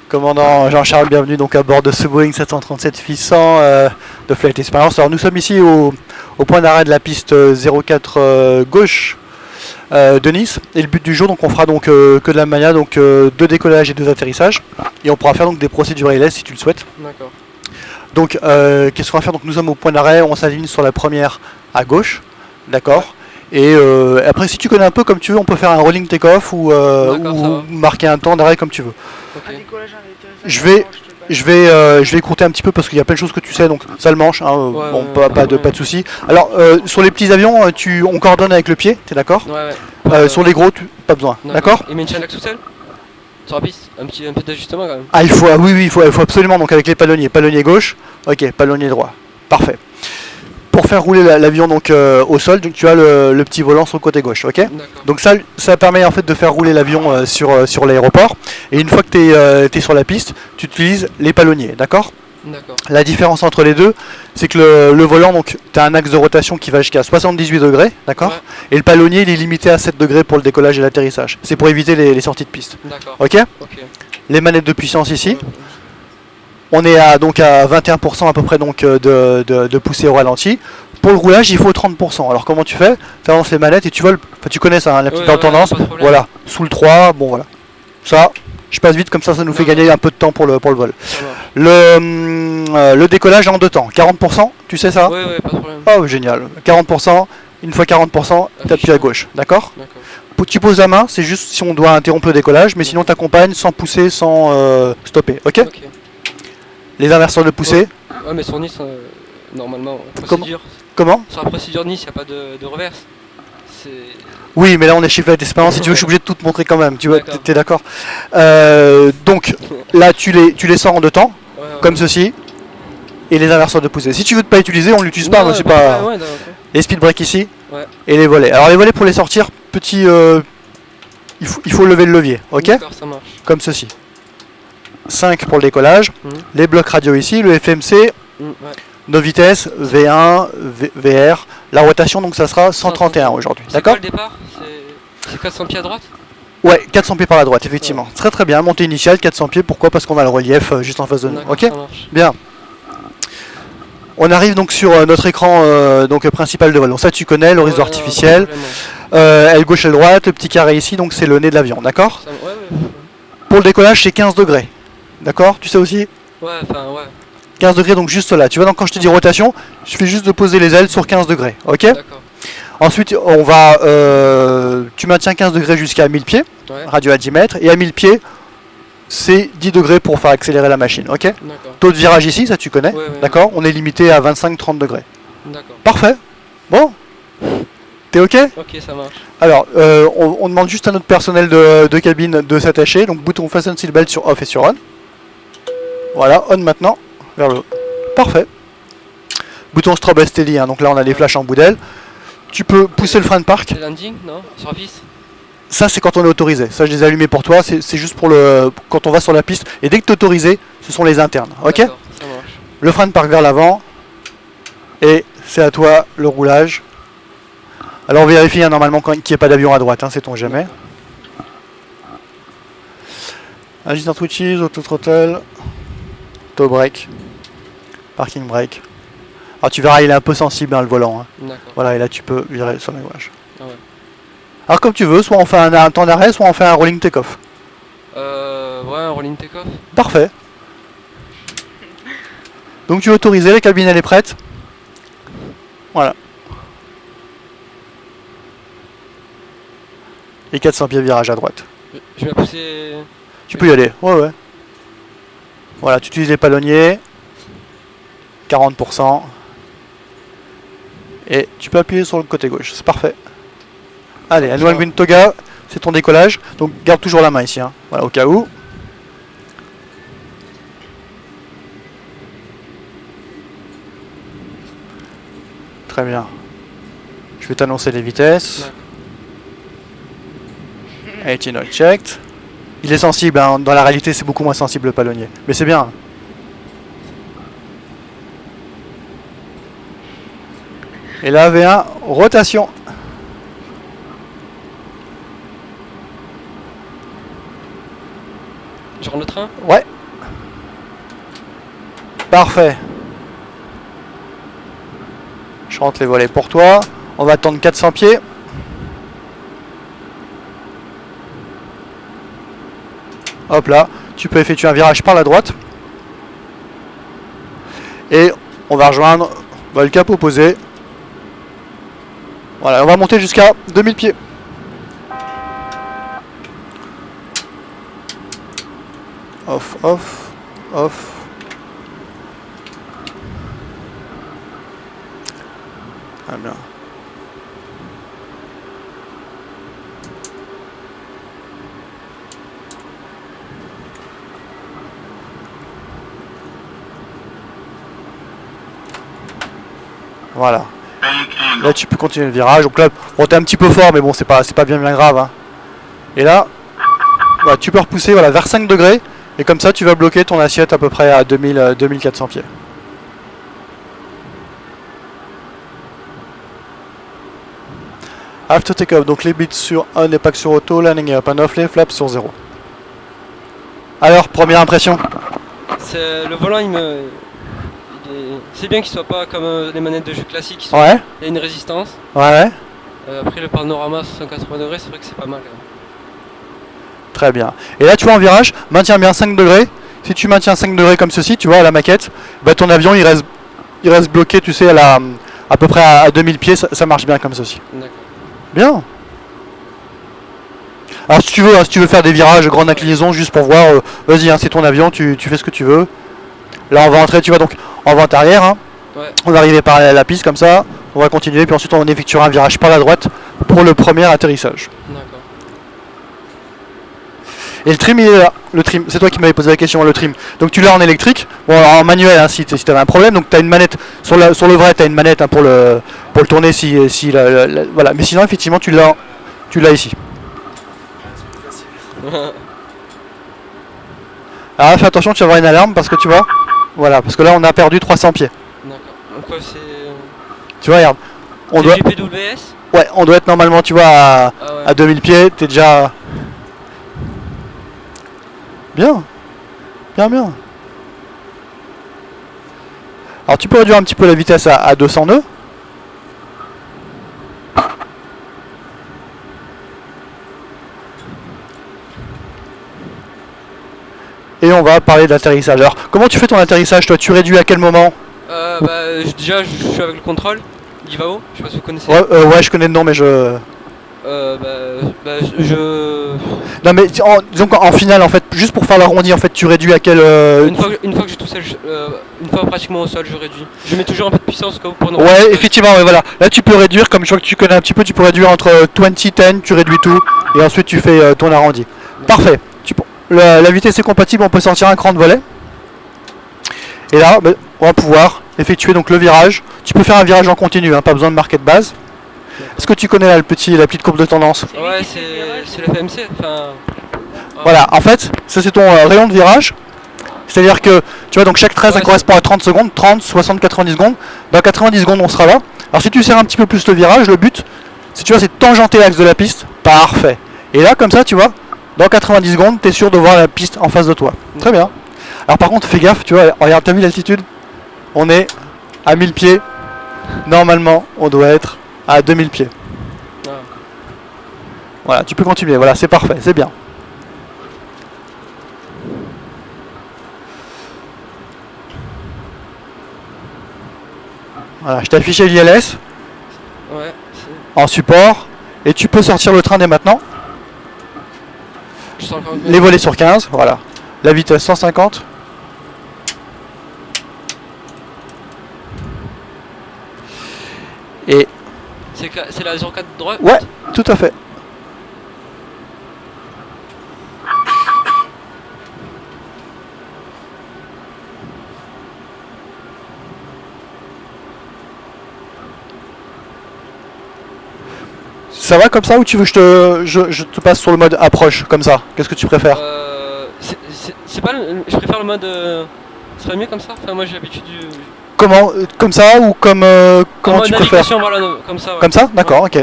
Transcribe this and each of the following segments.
Commandant Jean-Charles, bienvenue donc à bord de ce Boeing 737-800 de Flight Experience. Alors nous sommes ici au point d'arrêt de la piste 04 gauche de Nice. Et le but du jour, donc on fera donc que de la mania, donc 2 décollages et 2 atterrissages. Et on pourra faire donc des procédures ILS si tu le souhaites. D'accord. Donc qu'est-ce qu'on va faire? Donc nous sommes au point d'arrêt, on s'aligne sur la première à gauche, d'accord. Et après si tu connais un peu comme tu veux, on peut faire un rolling take-off ou marquer un temps d'arrêt comme tu veux. Okay. Je vais écourter un petit peu parce qu'il y a plein de choses que tu sais, donc ça le manche, hein, bon, pas de soucis. Alors sur les petits avions, on coordonne avec le pied, t'es d'accord? Sur les gros, pas besoin, d'accord? Il met une chaîne axle sur la piste, un peu d'ajustement quand même. Ah il faut absolument, donc avec les palonnier gauche, ok, palonnier droit, parfait. Pour faire rouler l'avion donc au sol, donc tu as le petit volant sur le côté gauche, ok? Donc ça permet en fait de faire rouler l'avion sur l'aéroport. Et une fois que tu es sur la piste, tu utilises les palonniers, d'accord? La différence entre les deux, c'est que le volant, donc tu as un axe de rotation qui va jusqu'à 78 degrés, d'accord? Et le palonnier, il est limité à 7 degrés pour le décollage et l'atterrissage. C'est pour éviter les sorties de piste. Ok? Les manettes de puissance ici. On est donc à 21% à peu près donc, de poussée au ralenti. Pour le roulage, il faut 30%. Alors comment tu fais? Tu avances les manettes et tu voles. Enfin, tu connais ça, hein, la petite tendance. Voilà, sous le 3, bon voilà. Ça, je passe vite comme ça nous fait gagner un peu de temps pour le vol. Le décollage en 2 temps. 40%, tu sais ça? Oui, pas de problème. Oh, génial. 40%, une fois 40%, tu appuies à gauche, d'accord? Tu poses la main, c'est juste si on doit interrompre le décollage, mais sinon tu accompagnes sans pousser, sans stopper, ok? Les inverseurs de poussée. Ouais, mais sur Nice, normalement, procédure. Comment? Sur la procédure Nice, il n'y a pas de reverse. Oui, mais là on est chez Flight Experience, si tu veux, je suis obligé de tout te montrer quand même, tu vois, t'es d'accord? Donc, là tu les sors en 2 temps, comme ceci, et les inverseurs de poussée. Si tu veux ne pas utiliser, on l'utilise pas, mais c'est pas... Les speed break ici, et les volets. Alors les volets pour les sortir, petit... il faut lever le levier, ok? Ça marche. Comme ceci. 5 pour le décollage, les blocs radio ici, le FMC, nos vitesses, V1, VR, la rotation donc ça sera 131 aujourd'hui, d'accord? Le départ, c'est 400 pieds à droite? Ouais, 400 pieds par la droite, effectivement. Très bien, montée initiale, 400 pieds, pourquoi? Parce qu'on a le relief juste en face de nous, ok? Bien. On arrive donc sur notre écran principal de vol, donc ça tu connais, l'horizon artificiel, aile gauche, aile droite, le petit carré ici, donc c'est le nez de l'avion, d'accord? Pour le décollage c'est 15 degrés. D'accord? Tu sais aussi? 15 degrés, donc juste là. Tu vois, donc quand je te dis rotation, il suffit juste de poser les ailes sur 15 degrés. Ok? Ensuite, on va. Tu maintiens 15 degrés jusqu'à 1000 pieds, radio à 10 mètres, et à 1000 pieds, c'est 10 degrés pour faire accélérer la machine. Ok? Taux de virage ici, ça tu connais? D'accord? On est limité à 25-30 degrés. Parfait. Bon? T'es ok? Ok, ça marche. Alors, on demande juste à notre personnel de cabine de s'attacher. Donc, bouton fasten seatbelt sur off et sur on. Voilà, on maintenant, vers le haut. Parfait. Bouton strobe steady, hein, donc là on a les flashs en bout d'aile. Tu peux pousser le frein de parc. C'est landing, non? Sur la piste? Ça c'est quand on est autorisé. Ça je les ai allumés pour toi, c'est juste pour quand on va sur la piste. Et dès que tu es autorisé, ce sont les internes. Ok? Ça marche. Le frein de parc vers l'avant. Et c'est à toi le roulage. Alors on vérifie hein, normalement qu'il n'y ait pas d'avion à droite, hein, sait-on jamais. Agitator switches, auto throttle. Auto break, parking brake. Alors tu verras, il est un peu sensible hein, le volant. Hein. Voilà, et là tu peux virer sur la gauche. Alors comme tu veux, soit on fait un temps d'arrêt, soit on fait un rolling take-off. Ouais, un rolling take-off. Parfait. Donc tu es autorisé, la cabine elle est prête. Voilà. Et 400 pieds virage à droite. Je vais pousser. Tu peux y aller, ouais. Voilà, tu utilises les palonniers, 40%, et tu peux appuyer sur le côté gauche, c'est parfait. Allez, Anouan Green Toga, c'est ton décollage, donc garde toujours la main ici, hein. Voilà, au cas où. Très bien. Je vais t'annoncer les vitesses. 18 knots checked. Il est sensible, hein. Dans la réalité c'est beaucoup moins sensible le palonnier. Mais c'est bien. Et là V1, rotation. Je rentre le train? Ouais. Parfait. Je rentre les volets pour toi. On va attendre 400 pieds. Hop là, tu peux effectuer un virage par la droite. Et on va rejoindre le cap opposé. Voilà, on va monter jusqu'à 2000 pieds. Off, off, off. Ah bien. Voilà. Là tu peux continuer le virage. Donc là, bon, t'es un petit peu fort, mais bon, c'est pas bien grave. Hein. Et là, voilà, tu peux repousser voilà, vers 5 degrés. Et comme ça, tu vas bloquer ton assiette à peu près à 2400 pieds. After take-off, donc les bits sur on, les packs sur auto, landing up and off, les flaps sur 0. Alors, première impression? Le volant, c'est bien qu'il soit pas comme les manettes de jeu classiques. Ouais. Il y a une résistance. Ouais. Après le panorama 180 degrés, c'est vrai que c'est pas mal. Très bien. Et là, tu vois, en virage, maintiens bien 5 degrés. Si tu maintiens 5 degrés comme ceci, tu vois, à la maquette, bah, ton avion, il reste bloqué, tu sais, à peu près à 2000 pieds. Ça marche bien comme ceci. D'accord. Bien. Alors, si tu veux faire des virages grande inclinaison, juste pour voir, vas-y, hein, c'est ton avion, tu fais ce que tu veux. Là, on va entrer, tu vois, donc en vente arrière. Hein. Ouais. On va arriver par la piste comme ça. On va continuer, puis ensuite, on effectuera un virage par la droite pour le premier atterrissage. D'accord. Et le trim, il est là. Le trim, c'est toi qui m'avais posé la question, le trim. Donc tu l'as en électrique, bon alors en manuel hein, si tu avais un problème. Donc tu as une manette, sur le vrai tu as une manette hein, pour le tourner voilà. Mais sinon effectivement tu l'as ici. Alors fais attention, tu vas avoir une alarme parce que tu vois, voilà, parce que là on a perdu 300 pieds. D'accord. Donc quoi c'est... Tu vois, regarde. On doit... GPWS. Ouais, on doit être normalement, tu vois, à 2000 pieds, t'es déjà... Bien. Bien. Alors tu peux réduire un petit peu la vitesse à 200 nœuds. Et on va parler d'atterrissage. Alors comment tu fais ton atterrissage toi? Tu réduis à quel moment? Déjà je suis avec le contrôle d'Ivao, je sais pas si vous connaissez. Ouais, je connais le nom mais je... Non mais disons qu'en finale en fait, juste pour faire l'arrondi en fait, tu réduis à quel... Une fois que j'ai tout seul, une fois pratiquement au sol, je réduis. Je mets toujours un peu de puissance pour nous. Ouais, effectivement, ouais, voilà. Là tu peux réduire, comme je vois que tu connais un petit peu, tu peux réduire entre 20, 10, tu réduis tout, et ensuite tu fais ton arrondi. Parfait. La vitesse est compatible, on peut sortir un cran de volet. Et là, on va pouvoir effectuer donc le virage. Tu peux faire un virage en continu, hein, pas besoin de marquer de base. Est-ce que tu connais là la petite courbe de tendance? Ouais, c'est le FMC. Enfin, voilà, en fait, ça c'est ton rayon de virage. C'est-à-dire que, tu vois, donc chaque 13 ça correspond à 30 secondes, 30, 60, 90 secondes. Dans 90 secondes, on sera là. Alors si tu serres un petit peu plus le virage, le but, c'est tu vois, c'est de tangenter l'axe de la piste. Parfait. Et là, comme ça, tu vois, dans 90 secondes, tu es sûr de voir la piste en face de toi. Très bien. Alors par contre, fais gaffe, tu vois, regarde, t'as vu l'altitude? On est à 1000 pieds. Normalement, on doit être à 2000 pieds. Voilà, tu peux continuer, voilà, c'est parfait, c'est bien. Voilà, je t'ai affiché l'ILS en support et tu peux sortir le train dès maintenant. Les volets sur 15, voilà. La vitesse 150. Et c'est la 04 droite? Ouais, tout à fait. Ça va comme ça ou tu veux que je te passe sur le mode approche comme ça? Qu'est-ce que tu préfères? C'est pas je préfère le mode... c'est pas mieux comme ça? Enfin moi j'ai l'habitude du... Comment? Comme ça ou comment tu préfères? Voilà, comme ça. Ouais. Comme ça? D'accord, ok.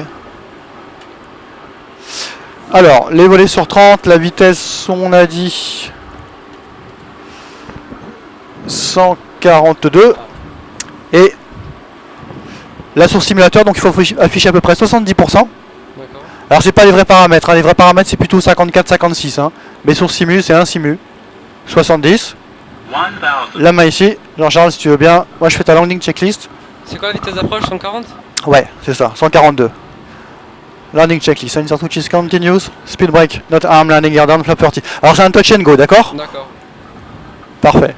Alors, les volets sur 30, la vitesse on a dit 140. 42. Et là sur le simulateur, donc il faut afficher à peu près 70%. D'accord. Alors c'est pas les vrais paramètres, hein. Les vrais paramètres c'est plutôt 54-56, hein. Mais sur le simu c'est un simu. 70. La main ici, Jean-Charles si tu veux bien. Moi je fais ta landing checklist. C'est quoi la vitesse d'approche, 140? Ouais, c'est ça, 142. Landing checklist, sensor which is continuous, speed brake, not arm, landing gear down, flap 30. Alors c'est un touch and go, d'accord? D'accord. Parfait.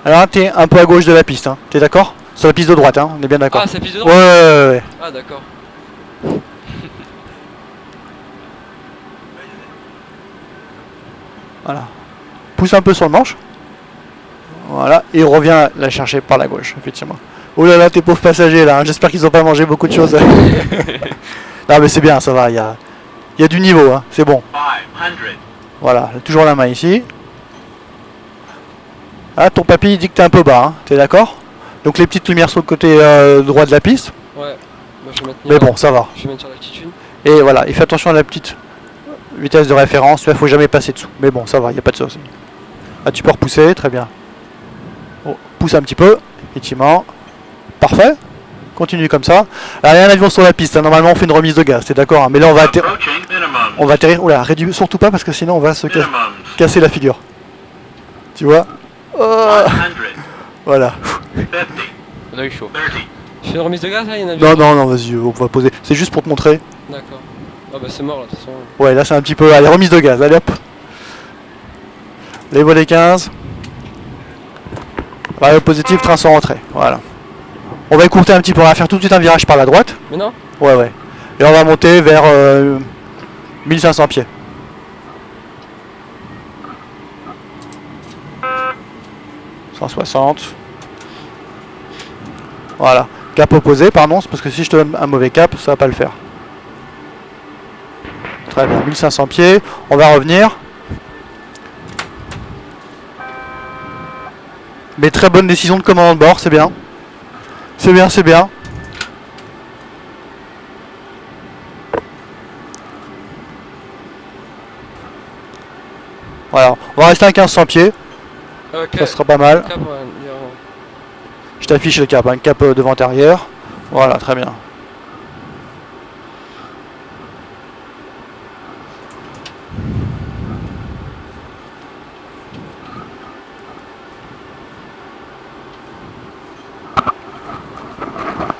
Alors là, t'es un peu à gauche de la piste, hein. T'es d'accord? Sur la piste de droite, hein, on est bien d'accord. Ah, c'est la piste de Ouais, droite? ouais. Ah, d'accord. Voilà. Pousse un peu sur le manche. Voilà, et il revient la chercher par la gauche, effectivement. Oh là là, tes pauvres passagers là, hein. J'espère qu'ils n'ont pas mangé beaucoup de choses. Non mais c'est bien, ça va, il y a du niveau, hein. C'est bon. 500. Voilà, toujours la main ici. Ah, ton papy il dit que t'es un peu bas, hein. T'es d'accord? Donc les petites lumières sur le côté droit de la piste. Ouais. Moi, je vais maintenir. Mais bon, ça va. Je vais mettre sur l'altitude. Et voilà, et fais attention à la petite vitesse de référence, il faut jamais passer dessous. Mais bon, ça va, il n'y a pas de souci. Ah, tu peux repousser, très bien. Oh, pousse un petit peu, effectivement. Parfait. Continue comme ça. Alors, il y a un avion sur la piste, hein. Normalement on fait une remise de gaz, t'es d'accord, hein. Mais là on va atterrir. Oula, réduis surtout pas parce que sinon on va se casser la figure. Tu vois? Voilà. On a eu chaud. Je fais une remise de gaz là, il y en a Non, vas-y, on va poser. C'est juste pour te montrer. D'accord. Ah bah c'est mort là, de toute façon. Ouais, là c'est un petit peu. Allez, remise de gaz, allez hop. Les volets 15. Rayon positif, train sans rentrée. Voilà. On va écourter un petit peu, on va faire tout de suite un virage par la droite. Mais non? Ouais. Et on va monter vers 1500 pieds. « 160. Voilà. Cap opposé, pardon, c'est parce que si je te donne un mauvais cap, ça va pas le faire. Très bien, 1500 pieds. On va revenir. Mais très bonne décision de commandant de bord, c'est bien. C'est bien. Voilà, on va rester à 1500 pieds. Ok. Ça sera pas mal. Cap, ouais, il y a- Je t'affiche le cap, un cap devant-arrière. Voilà, très bien.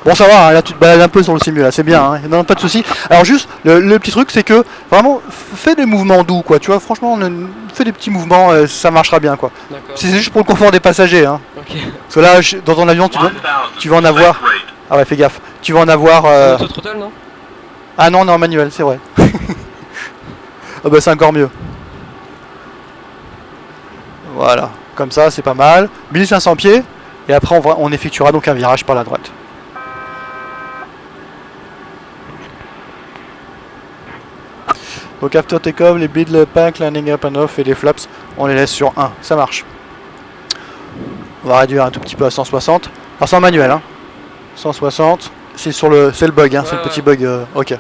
Bon ça va, hein, là tu te balades un peu sur le simu, là c'est bien, hein, non, pas de soucis. Alors juste, le petit truc c'est que vraiment fais des mouvements doux quoi, tu vois, franchement fais des petits mouvements, ça marchera bien quoi. D'accord. C'est juste pour le confort des passagers, hein. Ok. Parce que là, dans ton avion, tu vas en avoir... Ah ouais, fais gaffe, tu vas en avoir... Auto-throttle, non? Ah non, en manuel, c'est vrai. Ah bah c'est encore mieux. Voilà, comme ça c'est pas mal. 1500 pieds, et après on effectuera donc un virage par la droite. Donc after take-off, les bids, le pack, landing up and off et les flaps, on les laisse sur 1, ça marche. On va réduire un tout petit peu à 160. Alors c'est en manuel, hein. 160, c'est le bug, hein, Ouais, c'est le petit ouais. bug, ok.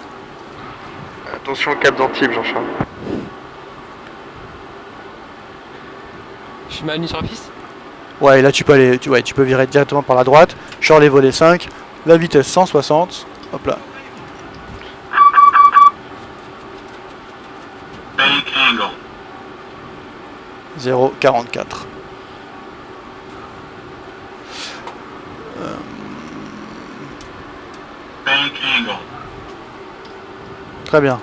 Attention au cap d'Antibes, Jean-Charles. Je suis mal mis sur la piste? Ouais, là tu peux aller, tu peux virer directement par la droite. Sur les volets 5, la vitesse 160, hop là. Bank angle. 0,44. Bank angle. Très bien.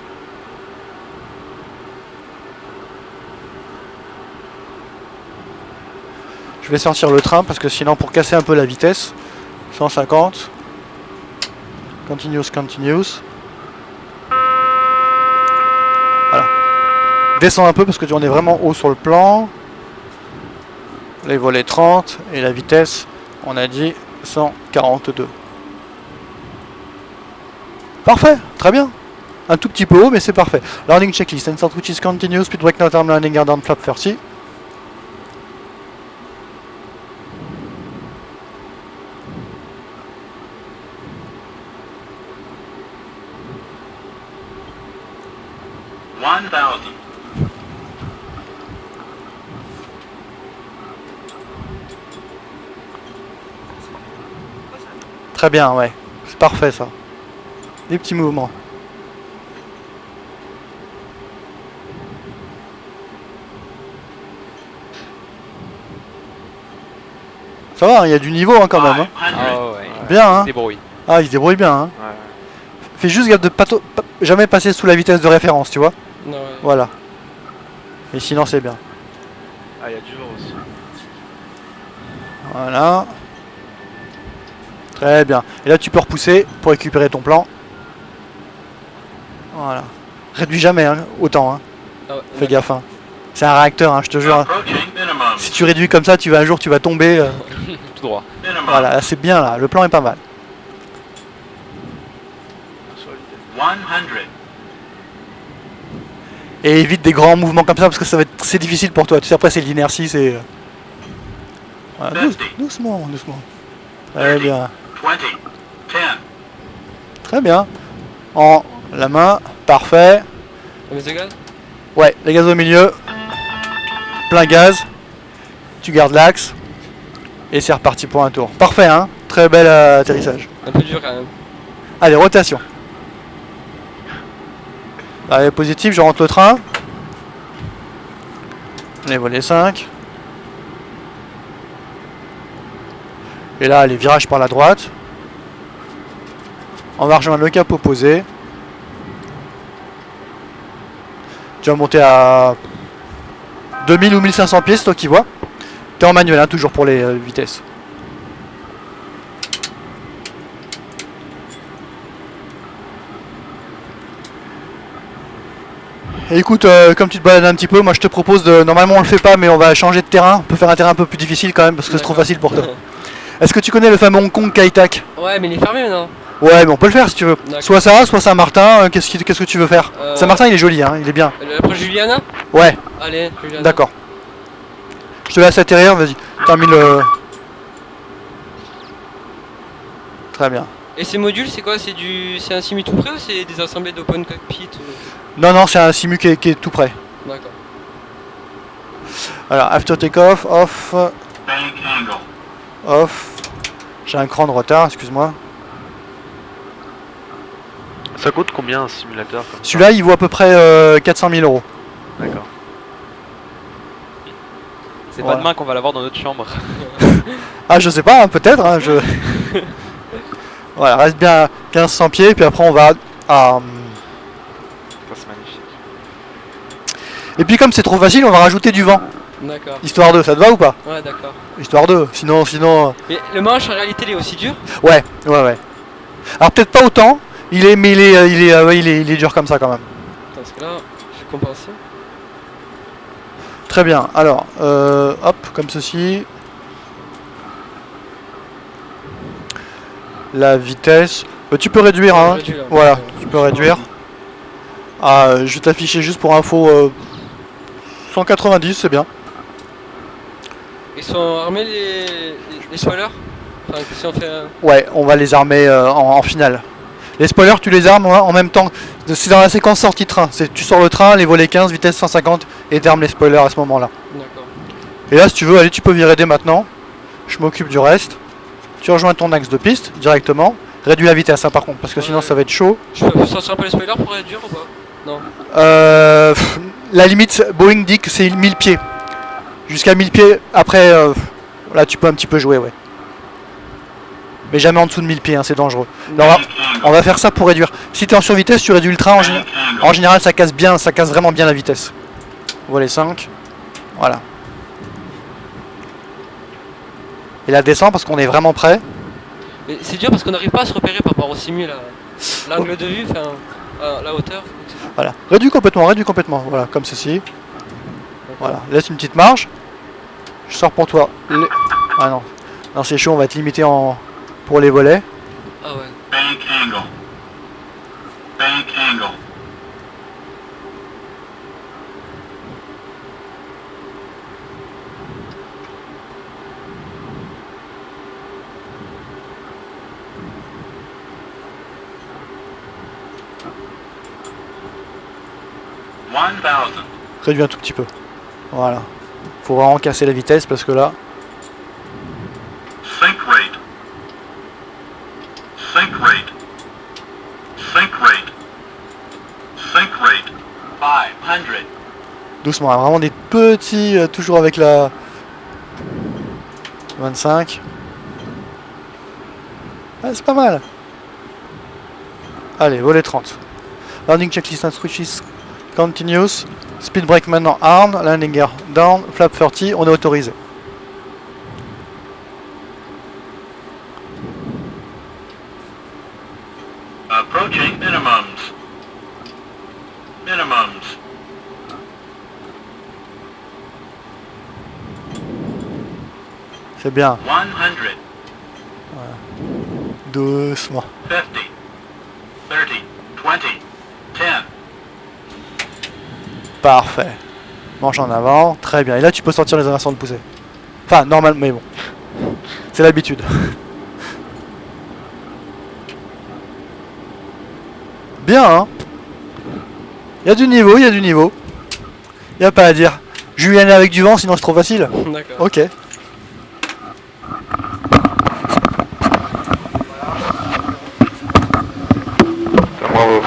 Je vais sortir le train parce que sinon pour casser un peu la vitesse, 150. Continuous. Voilà. Descends un peu parce que on est vraiment haut sur le plan. Les volets 30 et la vitesse, on a dit 142. Parfait, très bien. Un tout petit peu haut mais c'est parfait. Landing checklist, and which is continuous, speed brake not arm, landing gear down, flap 30. One 1000. Très bien, ouais. C'est parfait ça. Des petits mouvements. Ça va, il y a du niveau hein, quand même. Hein. 500. Ah ouais. Bien, hein. Débrouille. Ah, il se débrouille bien. Hein. Ouais. Fais juste gaffe de jamais passer sous la vitesse de référence, tu vois. Non, ouais. Voilà. Et sinon, c'est bien. Ah, il y a du vent aussi. Voilà. Très bien. Et là, tu peux repousser pour récupérer ton plan. Voilà. Réduis jamais hein, autant. Hein. Ah ouais, Fais gaffe. Hein. C'est un réacteur, hein, je te jure. Hein. Approaching minimum. Si tu réduis comme ça, un jour, tu vas tomber. Tout droit. Minimum. Voilà, là, c'est bien là. Le plan est pas mal. Sur la vitesse. 100. Et évite des grands mouvements comme ça parce que ça va être c'est difficile pour toi. Tu sais, après, c'est l'inertie, c'est. Voilà, doucement, doucement. Très bien. 20. 10. Très bien. En la main, parfait. La mise de gaz. Ouais, les gaz au milieu. Plein gaz. Tu gardes l'axe. Et c'est reparti pour un tour. Parfait, hein. Très bel atterrissage. Un peu dur quand même. Allez, rotation. Allez, positif, je rentre le train. Les volets 5. Et là, les virages par la droite. On va rejoindre le cap opposé. Tu vas monter à 2000 ou 1500 pieds, c'est toi qui vois. T'es en manuel, hein, toujours pour les vitesses. Et écoute, comme tu te balades un petit peu, moi je te propose de... Normalement on le fait pas, mais on va changer de terrain. On peut faire un terrain un peu plus difficile quand même, parce que c'est trop facile pour toi. Est-ce que tu connais le fameux Hong Kong Kai-Tak? Ouais, mais il est fermé maintenant. Ouais, mais on peut le faire si tu veux. D'accord. Soit ça, soit Saint-Martin. Qu'est-ce que tu veux faire? Saint-Martin il est joli, hein, il est bien. Après Juliana. Ouais, Allez, Juliana. d'accord. Je te laisse atterrir, vas-y. Termine le... Très bien. Et ces modules, c'est quoi? C'est un simu tout près ou c'est des assemblées d'open cockpit Non, non, c'est un simu qui est tout près. D'accord. Alors, after take-off, off, Bank angle. off. J'ai un cran de retard, excuse-moi. Ça coûte combien un simulateur comme ça? Celui-là, il vaut à peu près 400 000 €. D'accord. C'est Voilà. pas demain qu'on va l'avoir dans notre chambre. Ah, je sais pas, hein, peut-être. Hein, je... Voilà, reste bien à 1500 pieds, puis après on va à... Ça c'est magnifique. Et puis comme c'est trop facile, on va rajouter du vent. D'accord. Histoire 2, ça te va ou pas? Ouais, d'accord. Histoire 2, sinon... Mais le manche en réalité il est aussi dur? Ouais, ouais, ouais. Alors peut-être pas autant, mais il est dur comme ça quand même. Parce que là, je vais compenser. Très bien, alors, hop, comme ceci. La vitesse, tu peux réduire, hein. Réduit, là. Voilà, tu peux réduire. Ah, je vais t'afficher juste pour info 190, c'est bien. Ils sont armés les spoilers? Enfin, si on fait un... Ouais, on va les armer en finale. Les spoilers, tu les armes en même temps. C'est dans la séquence sortie de train. Tu sors le train, les volets 15, vitesse 150, et t'armes les spoilers à ce moment-là. D'accord. Et là, si tu veux, allez, tu peux virer dès maintenant. Je m'occupe du reste. Tu rejoins ton axe de piste directement. Réduis la vitesse, hein, par contre, parce que sinon ça va être chaud. Je peux sortir un peu les spoilers pour réduire ou pas? Non. La limite, Boeing dit que c'est 1000 pieds. Jusqu'à 1000 pieds, après, là tu peux un petit peu jouer, ouais. Mais jamais en dessous de 1000 pieds, hein, c'est dangereux. Alors, on va faire ça pour réduire. Si tu es en survitesse, tu réduis le train. En général, ça casse vraiment bien la vitesse. Volet 5. Voilà. Et là, descend parce qu'on est vraiment prêt. Mais c'est dur parce qu'on n'arrive pas à se repérer par rapport au simu là. L'angle de vue, enfin, la hauteur. Voilà. Réduis complètement. Voilà, comme ceci. Voilà. Laisse une petite marge. Je sors pour toi. Ah non. Non, c'est chaud, on va être limité pour les volets. Ah ouais. Bank angle. Bank angle. Réduis un tout petit peu. Voilà. Faut vraiment casser la vitesse parce que là... Sync rate. Doucement, hein, vraiment des petits, toujours avec la 25. Ah, c'est pas mal. Allez, volet 30. Landing checklist and switches continuous. Speed brake maintenant armed. Landing gear down. Flap 30, on est autorisé. Approaching minimums. Minimums. C'est bien. 100. Doucement. 50. 30. 20. 10. Parfait. Manche en avant. Très bien. Et là, tu peux sortir les inversions de poussée. Enfin, normal, mais bon. C'est l'habitude. Bien, hein. Il y a du niveau, il y a du niveau. Il n'y a pas à dire. Julien est avec du vent, sinon c'est trop facile. D'accord. Ok. Bravo.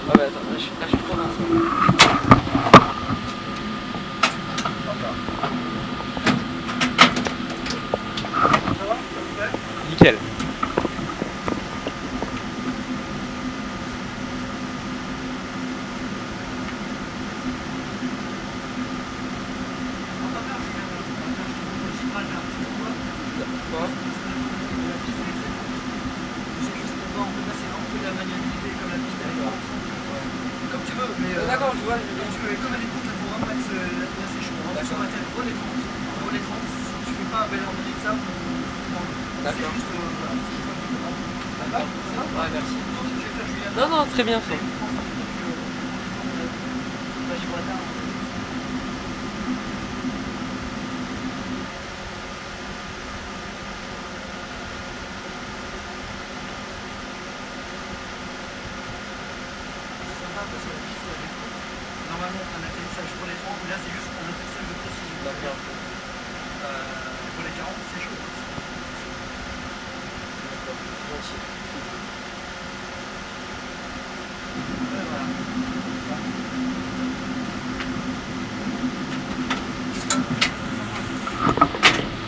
Ah bah attends, là je suis trop dans ça. Nickel. Comme tu veux, mais D'accord, je vois. comme tu veux, comme elle est courte, il faut vraiment mettre la séchon. En plus, on va dire relais 30. Relais 30, si tu fais pas un bel harmonie de ça, c'est D'accord. juste. Voilà, ça va. Ça va. Ouais, merci. Donc, je vais faire Julien. Non, non, très bien ça. Normalement, on fait un atterrissage pour les 30, mais là, c'est juste un atterrissage de précision. D'accord. Pour les 40, c'est chaud. Gentil. Ouais, voilà.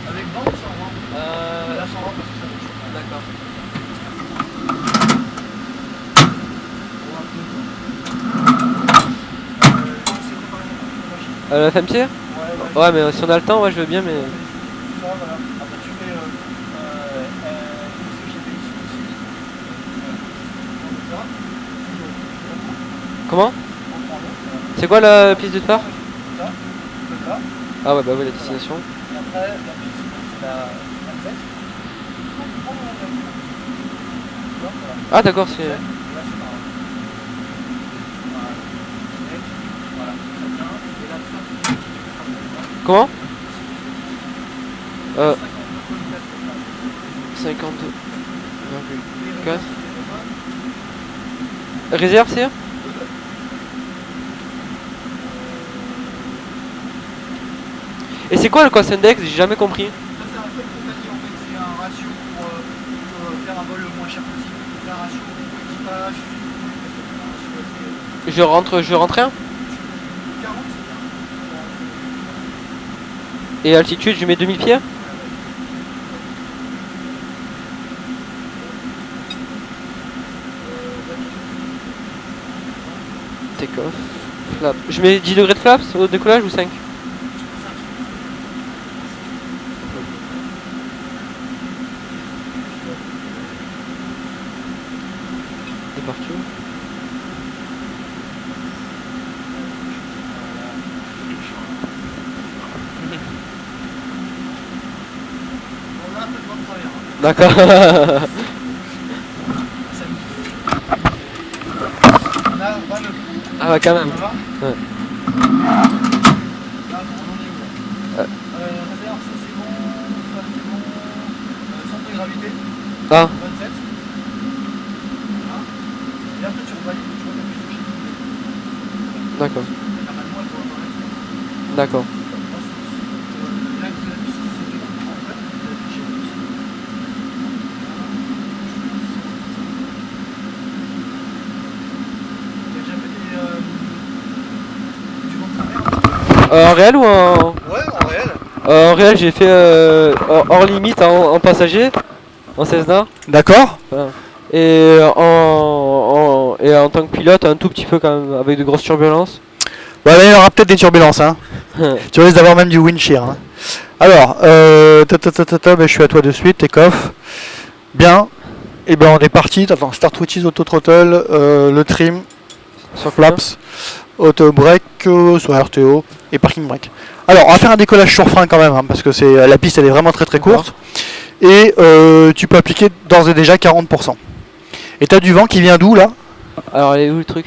Avec vent ou sans vent? Là, sans vent parce que ça va être chaud. D'accord. C'est préparé pour la machine. La femme tiers? Ouais, Ouais, mais si on a le temps, ouais, je veux bien, mais. ça, voilà. Après, tu fais ça. Comment? On prend l'autre. C'est quoi la piste de départ? Ça, comme là. Ah ouais, bah oui, la destination. Et après, la piste, c'est la 27. On prend la 27. Voilà. Ah d'accord, c'est. Et là, c'est pareil. Voilà. Voilà. Très bien. Et là, ça, tu peux faire le Comment? 52,4. 52,4. Réserve, c'est? Et c'est quoi le cost index? J'ai jamais compris. Ça, c'est un truc qu'on t'a dit en fait, c'est un ratio pour faire un vol le moins cher possible. C'est un ratio équipage. Je rentre rien? 40, c'est bien. Et altitude, je mets 2000 pieds? Take off. Flap. Je mets 10 degrés de flaps au décollage ou 5? Départure. On a un peu de vent de travers. Hein. D'accord. Ça on a 29. Ah ouais, quand même. Ça va? Ouais. Là, bon, on en est où là? Réserve, ça c'est bon. Ça c'est bon. Centre de gravité. Ah, 27. Voilà. Et après, tu revalides. Tu vois, t'as plus de d'accord. normalement, elle doit apparaître. D'accord. Là, la piste, c'est 2 en fait. Tu as déjà fait du En réel ou en... Ouais, en réel. En réel, j'ai fait hors limite en passager, en Cessna. D'accord. Enfin, et en tant que pilote, un tout petit peu quand même, avec de grosses turbulences. Bah là, il y aura peut-être des turbulences, hein. Tu risques d'avoir même du wind shear. Hein. Alors, bah, je suis à toi de suite, take off. Bien. Et ben on est parti. Attends, start switches, auto throttle, le trim, Sur flaps, auto brake, soit RTO et parking brake. Alors, on va faire un décollage sur frein quand même, hein, parce que la piste elle est vraiment très courte. Et tu peux appliquer d'ores et déjà 40%. Et tu as du vent qui vient d'où là? Alors, il est où le truc?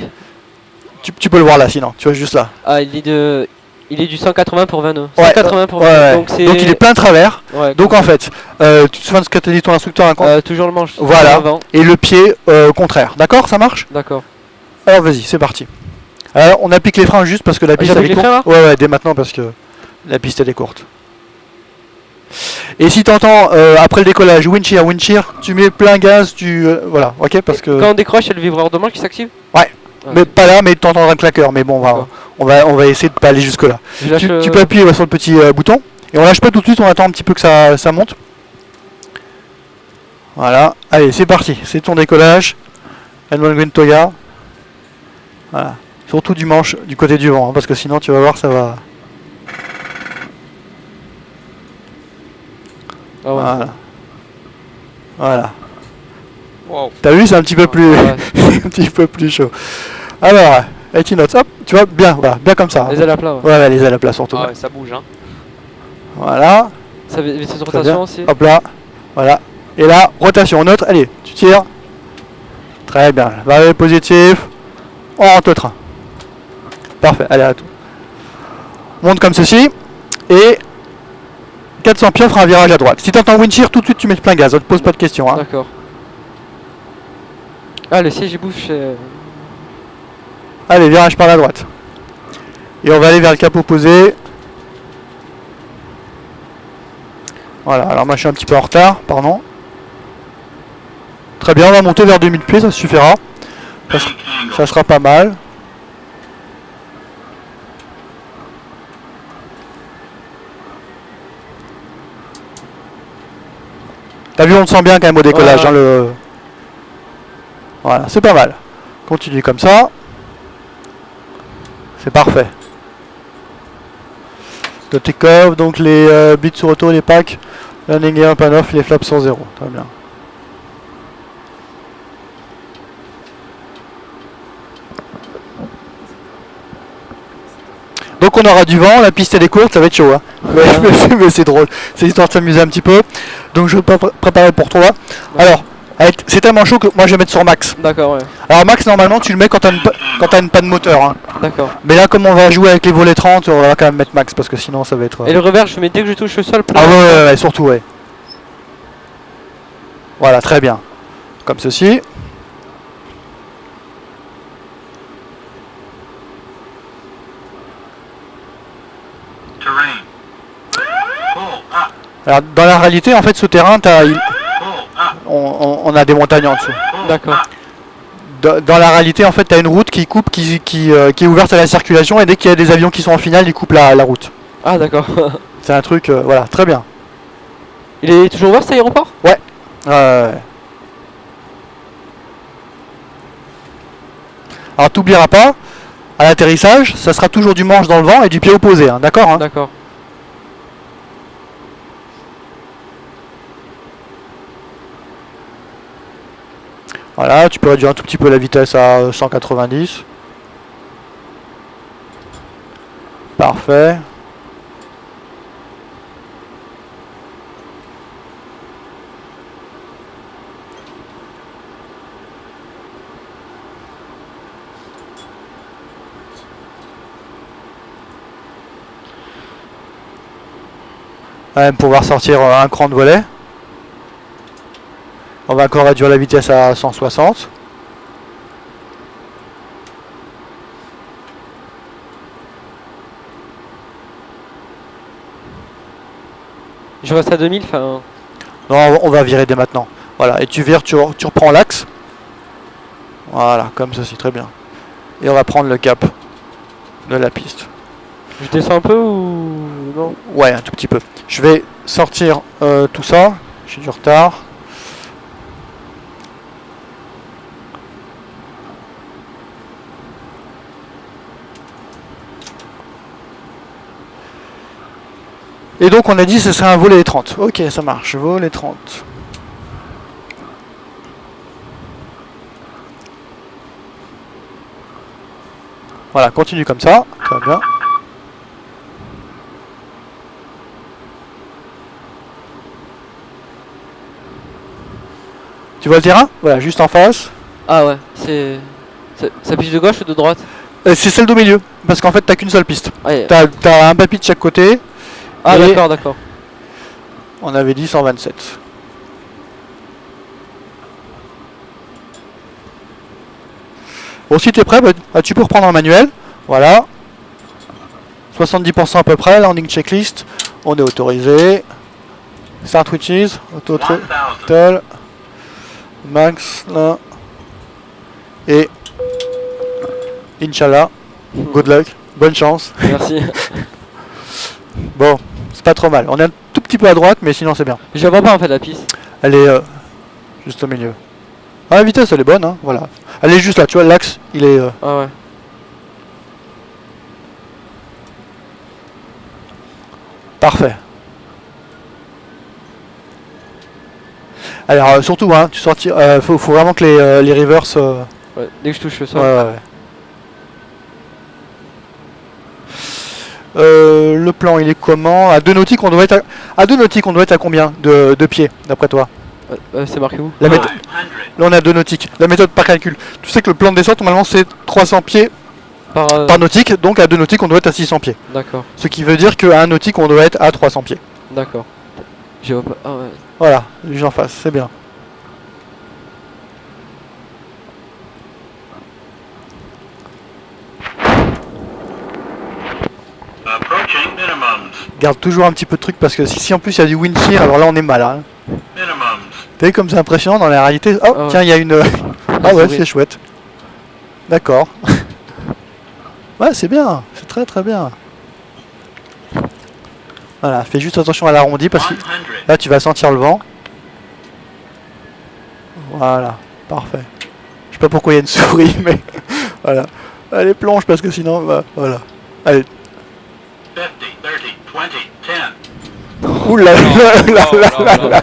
Tu peux le voir là sinon, tu vois juste là. Ah, il est du 180 pour 20 nœuds. Ouais, 180 pour 20 ouais. Donc, Donc il est plein travers. Ouais, Donc en fait, tu te souviens de ce que t'a dit ton instructeur toujours le manche. Voilà. Avant. Et le pied contraire. D'accord, ça marche? D'accord. Alors vas-y, c'est parti. Alors on applique les freins juste parce que la piste elle est j'applique les courte. freins, Ouais, dès maintenant parce que la piste elle est courte. Et si t'entends après le décollage wind shear, tu mets plein gaz, voilà, ok, parce que Quand on décroche, il y a le vibreur de manche qui s'active? ouais. Ah, Mais ok. pas là, mais t'entendras un claqueur. Mais bon, on va essayer de pas aller jusque là. Je lâche, Tu peux appuyer sur le petit bouton et on lâche pas tout de suite, on attend un petit peu que ça monte. Voilà, allez, c'est parti, c'est ton décollage. N1 Green Toya. Voilà, surtout du manche du côté du vent, hein, parce que sinon tu vas voir, ça va. Ah ouais. Voilà. Voilà. Wow. T'as vu, c'est un petit peu plus, Ouais. un petit peu plus chaud. Alors, 80 knots, hop, tu vois, bien, voilà, bien comme ça. Hein. Les ailes à plat, ouais. Ouais, les ailes à plat surtout. Ah ouais, ça bouge, hein. Voilà. Ça fait cette Très bien. rotation aussi. Hop là, voilà. Et là, rotation neutre, allez, tu tires. Très bien, variable positif. On rentre le train. Parfait, allez à tout. Monte comme ceci. Et 400 pieds, on fera un virage à droite. Si tu entends wind shear, tout de suite tu mets plein gaz, on te pose pas de questions. Hein. D'accord. Ah, le siège il bouge. Allez, virage par la droite. Et on va aller vers le capot posé. Voilà, alors moi je suis un petit peu en retard, pardon. Très bien, on va monter vers 2000 pieds, ça suffira. Ça sera pas mal. T'as vu, on le sent bien quand même au décollage. Ouais. Hein, Voilà, c'est pas mal. Continue comme ça. C'est parfait. Le take-off, donc les bits sur auto, les packs, landing gear, pan off, les flaps sont 0. Très bien. Donc on aura du vent, la piste elle est courte, ça va être chaud. Hein. Mais c'est drôle, c'est histoire de s'amuser un petit peu. Donc je vais préparer pour toi. Alors, c'est tellement chaud que moi je vais mettre sur max. D'accord, ouais. Alors max normalement tu le mets quand t'as une panne moteur. Hein. D'accord. Mais là comme on va jouer avec les volets 30, on va quand même mettre max parce que sinon ça va être... Et le revers, je mets dès que je touche le sol. Ah ouais, surtout ouais. Voilà, très bien. Comme ceci. Terrain. Pull up. Alors dans la réalité en fait ce terrain, Pull up. on a des montagnes en dessous. Pull D'accord. up. Dans la réalité en fait tu as une route qui coupe, qui est ouverte à la circulation et dès qu'il y a des avions qui sont en finale, ils coupent la route. Ah, d'accord. C'est un truc, voilà, très bien. Il est toujours ouvert cet aéroport? Alors t'oublieras pas, à l'atterrissage, ça sera toujours du manche dans le vent et du pied opposé, hein, d'accord hein. D'accord. Voilà, tu peux réduire un tout petit peu la vitesse à 190. Parfait. On va même pouvoir sortir un cran de volet. On va encore réduire la vitesse à 160. Je reste à 2000, enfin... Non, on va virer dès maintenant. Voilà, et tu vires, tu reprends l'axe. Voilà, comme ceci, très bien. Et on va prendre le cap de la piste. Je descends un peu ou non? Ouais, un tout petit peu. Je vais sortir tout ça. J'ai du retard. Et donc on a dit que ce serait un volet 30. Ok, ça marche. Volet 30. Voilà, continue comme ça. Ça va bien. Tu vois le terrain? Voilà, juste en face. Ah ouais, ça piste de gauche ou de droite? C'est celle du milieu. Parce qu'en fait, t'as qu'une seule piste. Ah, T'as un papy de chaque côté. ah et d'accord, d'accord. On avait dit 127. Bon, si t'es prêt, bah, tu peux reprendre un manuel. Voilà. 70% à peu près, landing checklist. On est autorisé. Start witches, auto 1000. total, max là. Et Inch'Allah, good luck, bonne chance. Merci. Bon, c'est pas trop mal. On est un tout petit peu à droite, mais sinon c'est bien. Je la vois pas en fait la piste. Elle est juste au milieu. Ah, la vitesse elle est bonne, hein, voilà. Elle est juste là, tu vois, l'axe il est. Ah ouais. Parfait. Alors surtout, hein, tu sortis, faut vraiment que les reverse. Ouais, dès que je touche le Ouais, sol. ouais, ouais. Le plan il est comment? À 2 nautiques on doit être à 2 nautiques on doit être à combien de pieds d'après toi? C'est marqué où? La 500. méthode, là on est à 2 nautiques. La méthode par calcul. Tu sais que le plan de descente normalement c'est 300 pieds par nautique, donc à 2 nautiques on doit être à 600 pieds. D'accord, Ce qui veut dire qu'à 1 nautique on doit être à 300 pieds. d'accord. Je vois pas. Ah ouais. Voilà, juste en face, c'est bien. Approaching minimums. Garde toujours un petit peu de truc parce que si en plus il y a du wind shear, alors là on est mal. Hein. Minimums. T'as vu comme c'est impressionnant dans la réalité? Oh Ah ouais. tiens, il y a une. Ah ouais, souris. c'est chouette. D'accord. Ouais, c'est bien, c'est très très bien. Voilà, fais juste attention à l'arrondi parce que 100. là tu vas sentir le vent. Voilà, parfait. Je sais pas pourquoi il y a une souris, mais voilà. Allez, plonge parce que sinon, bah, voilà. Allez. 50, 30, 20, 10. Ouh là là là Oh, là oh, là oh, là.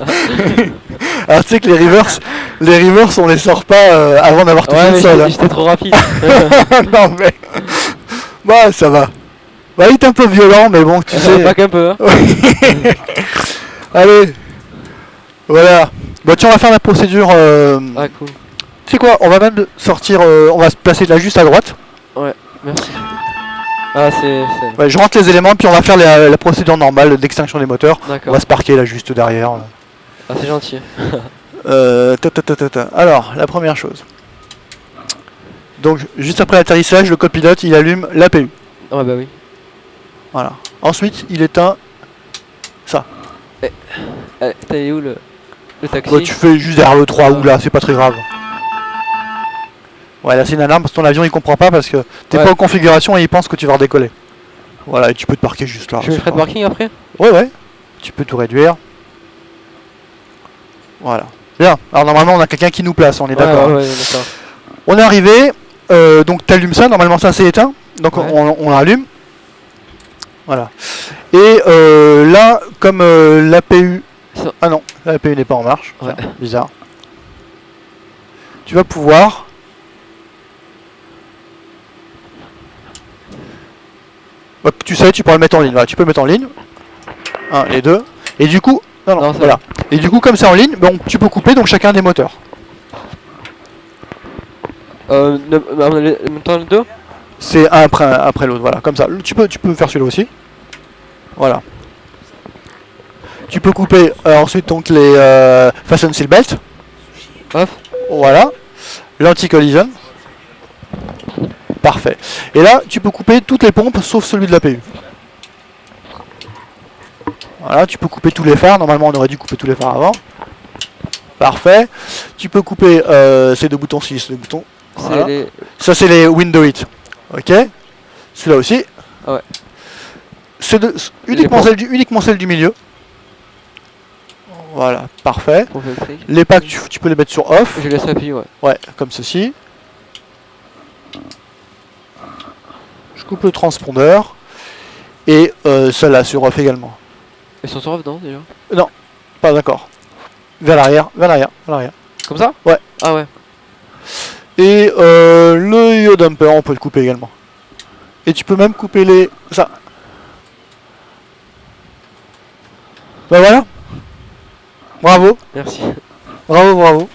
Alors tu sais que les reverse on les sort pas avant d'avoir touché Ouais, le mais sol. Hein. j'étais trop rapide. Non mais. Bah ça va. Bah il est un peu violent, mais bon, tu sais. Pas qu'un peu. Hein. Allez. Voilà. Bah tiens, on va faire la procédure. Ah cool. Tu sais quoi, on va même sortir. On va se placer là juste à droite. Ouais, merci. Ah c'est... Ouais, je rentre les éléments, puis on va faire la procédure normale d'extinction des moteurs. On D'accord. va se parquer là juste derrière. Ah c'est gentil. Alors, la première chose. Donc, juste après l'atterrissage, le copilote il allume l'APU. Ouais bah oui. Voilà. Ensuite, il éteint ça. Allez, t'es où le taxi? Bah, tu fais juste derrière le 3 ou là, c'est pas très grave. Ouais, là c'est une alarme parce que ton avion il comprend pas parce que t'es Ouais. pas en configuration et il pense que tu vas redécoller. Voilà, et tu peux te parquer juste là. Je mets c'est frais de pas- parking après? Ouais, ouais. Tu peux tout réduire. Voilà. Bien. Alors normalement on a quelqu'un qui nous place, on est d'accord. Ouais, d'accord. On est arrivé, donc t'allumes ça, normalement ça c'est éteint, donc Ouais. on l'allume. Voilà. Et là, comme l'APU... Ça- Ah non, l'APU n'est pas en marche, Ouais. Tiens, bizarre. Tu vas pouvoir... Hop, tu sais, tu pourras le mettre en ligne, voilà, tu peux le mettre en ligne. 1 et 2. Et du coup... Non, Non, ça voilà. Et du coup, comme c'est en ligne, bon, tu peux couper donc chacun des moteurs. En même temps le 2? C'est un après l'autre, voilà, comme ça. Tu peux faire celui-là aussi. Voilà. Tu peux couper ensuite donc les fasten seatbelt. Hop. Voilà. L'anti-collision. Parfait. Et là, tu peux couper toutes les pompes sauf celui de l'APU. Voilà, tu peux couper tous les phares. Normalement, on aurait dû couper tous les phares avant. Parfait. Tu peux couper ces deux boutons-ci, ces deux boutons. C'est Voilà. les... Ça, c'est les window hit. Ok. Celui-là aussi. Ah ouais. uniquement celle du milieu. Voilà, parfait. Pompe électrique. Les packs, tu peux les mettre sur off. Je laisse appuyer, ouais. Ouais, comme ceci. Je coupe le transpondeur. Et celle-là sur off également. Ils sont sur off, non, déjà? Non, pas d'accord. Vers l'arrière, vers l'arrière, vers l'arrière. Comme ça? Ouais. Ah ouais. Et le yo dumper, on peut le couper également. Et tu peux même couper les... ça. Bah voilà. Bravo, Merci. bravo, bravo.